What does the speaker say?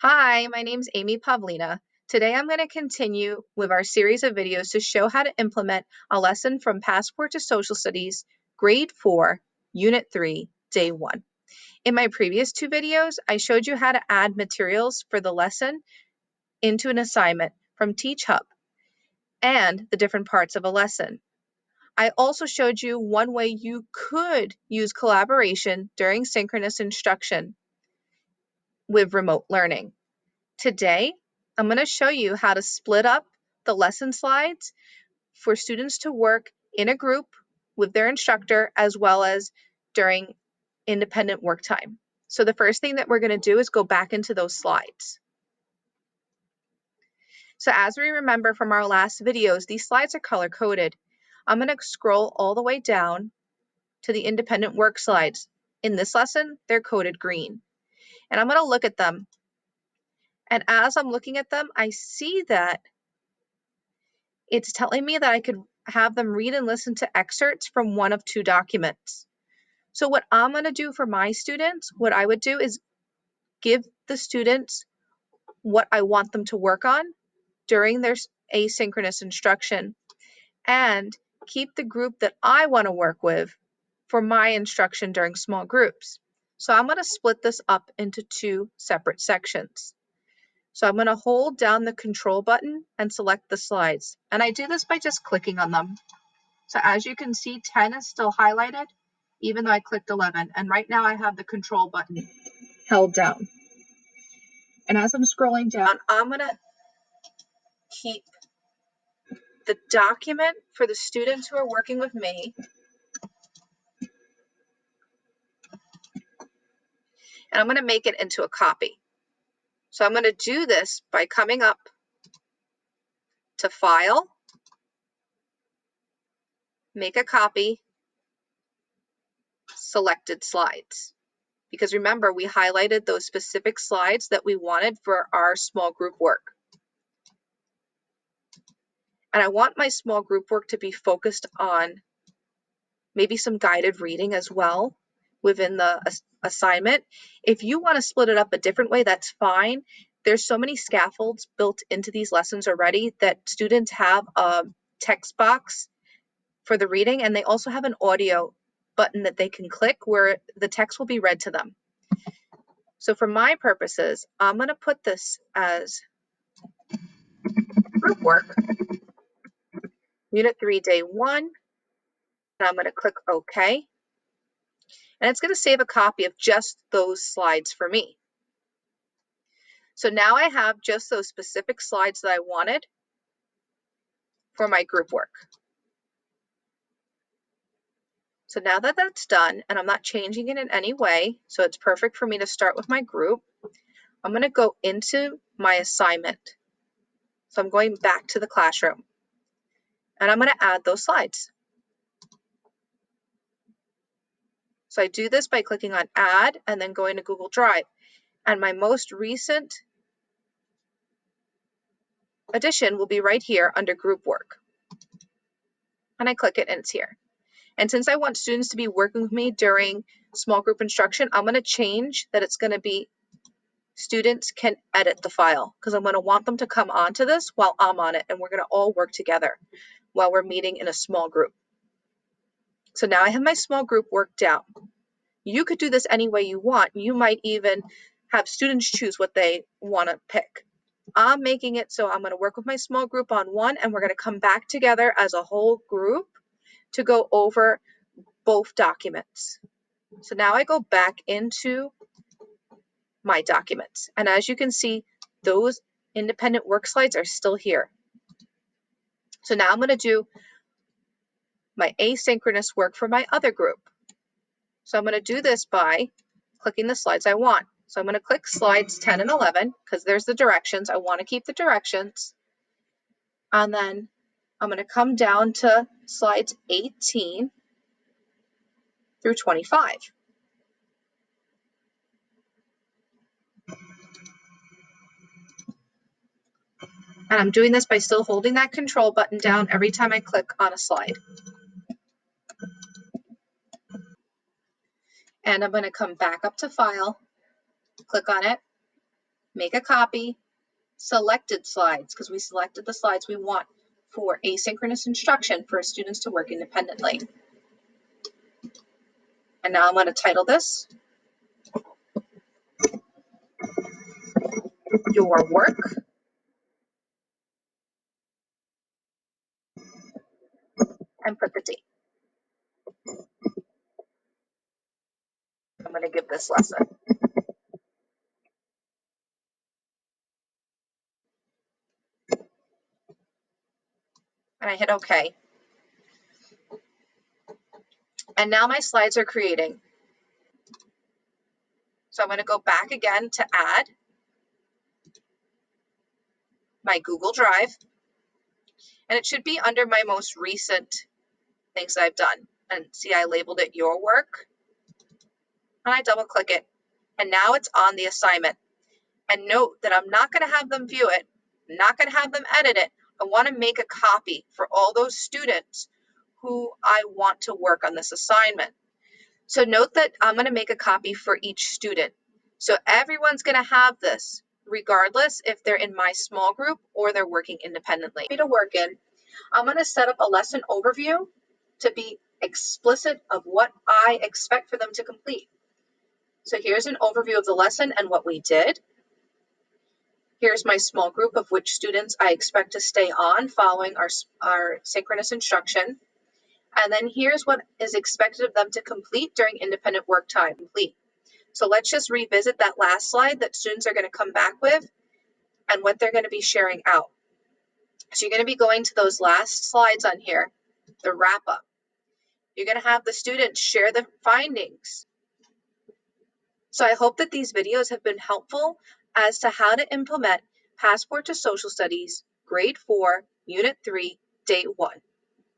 Hi, my name's Amy Pavlina. Today I'm going to continue with our series of videos to show how to implement a lesson from Passport to Social Studies, Grade 4, Unit 3, Day 1. In my previous two videos, I showed you how to add materials for the lesson into an assignment from TeachHub and the different parts of a lesson. I also showed you one way you could use collaboration during synchronous instruction with remote learning. Today, I'm going to show you how to split up the lesson slides for students to work in a group with their instructor as well as during independent work time. So the first thing that we're going to do is go back into those slides. So as we remember from our last videos, these slides are color-coded. I'm going to scroll all the way down to the independent work slides. In this lesson, they're coded green. And I'm going to look at them. And as I'm looking at them, I see that it's telling me that I could have them read and listen to excerpts from one of two documents. So what I'm going to do for my students, what I would do is give the students what I want them to work on during their asynchronous instruction and keep the group that I want to work with for my instruction during small groups. So I'm going to split this up into two separate sections. So I'm going to hold down the control button and select the slides. And I do this by just clicking on them. So as you can see, 10 is still highlighted, even though I clicked 11. And right now I have the control button held down. And as I'm scrolling down, I'm going to keep the document for the students who are working with me. And I'm going to make it into a copy. So I'm going to do this by coming up to File, Make a Copy, Selected Slides. Because remember, we highlighted those specific slides that we wanted for our small group work. And I want my small group work to be focused on maybe some guided reading as well within the assignment. If you want to split it up a different way, that's fine. There's so many scaffolds built into these lessons already that students have a text box for the reading, and they also have an audio button that they can click where the text will be read to them. So for my purposes, I'm going to put this as group work, Unit 3, Day 1, and I'm going to click OK. And it's going to save a copy of just those slides for me. So now I have just those specific slides that I wanted for my group work. So now that that's done, and I'm not changing it in any way, so it's perfect for me to start with my group, I'm going to go into my assignment. So I'm going back to the classroom, and I'm going to add those slides. So I do this by clicking on Add and then going to Google Drive. And my most recent addition will be right here under Group Work. And I click it and it's here. And since I want students to be working with me during small group instruction, I'm going to change that it's going to be students can edit the file because I'm going to want them to come onto this while I'm on it, and we're going to all work together while we're meeting in a small group. So now I have my small group worked out. You could do this any way you want. You might even have students choose what they want to pick. I'm making it so I'm going to work with my small group on one, and we're going to come back together as a whole group to go over both documents. So now I go back into my documents. And as you can see, those independent work slides are still here. So now I'm going to do my asynchronous work for my other group. So I'm going to do this by clicking the slides I want. So I'm going to click slides 10 and 11 because there's the directions. I want to keep the directions. And then I'm going to come down to slides 18 through 25. And I'm doing this by still holding that control button down every time I click on a slide. And I'm going to come back up to File, click on it, make a copy, selected slides, because we selected the slides we want for asynchronous instruction for students to work independently. And now I'm going to title this Your Work and put the date. I'm going to give this lesson. And I hit OK. And now my slides are creating. So I'm going to go back again to add my Google Drive. And it should be under my most recent things I've done. And see, I labeled it Your Work. And I double click it. And now it's on the assignment. And note that I'm not going to have them view it. I'm not going to have them edit it. I want to make a copy for all those students who I want to work on this assignment. So note that I'm going to make a copy for each student. So everyone's going to have this, regardless if they're in my small group or they're working independently. To work in, I'm going to set up a lesson overview to be explicit of what I expect for them to complete. So here's an overview of the lesson and what we did. Here's my small group of which students I expect to stay on following our synchronous instruction. And then here's what is expected of them to complete during independent work time. So let's just revisit that last slide that students are going to come back with and what they're going to be sharing out. So you're going to be going to those last slides on here, the wrap up. You're going to have the students share the findings. So I hope that these videos have been helpful as to how to implement Passport to Social Studies, Grade 4, Unit 3, Day 1.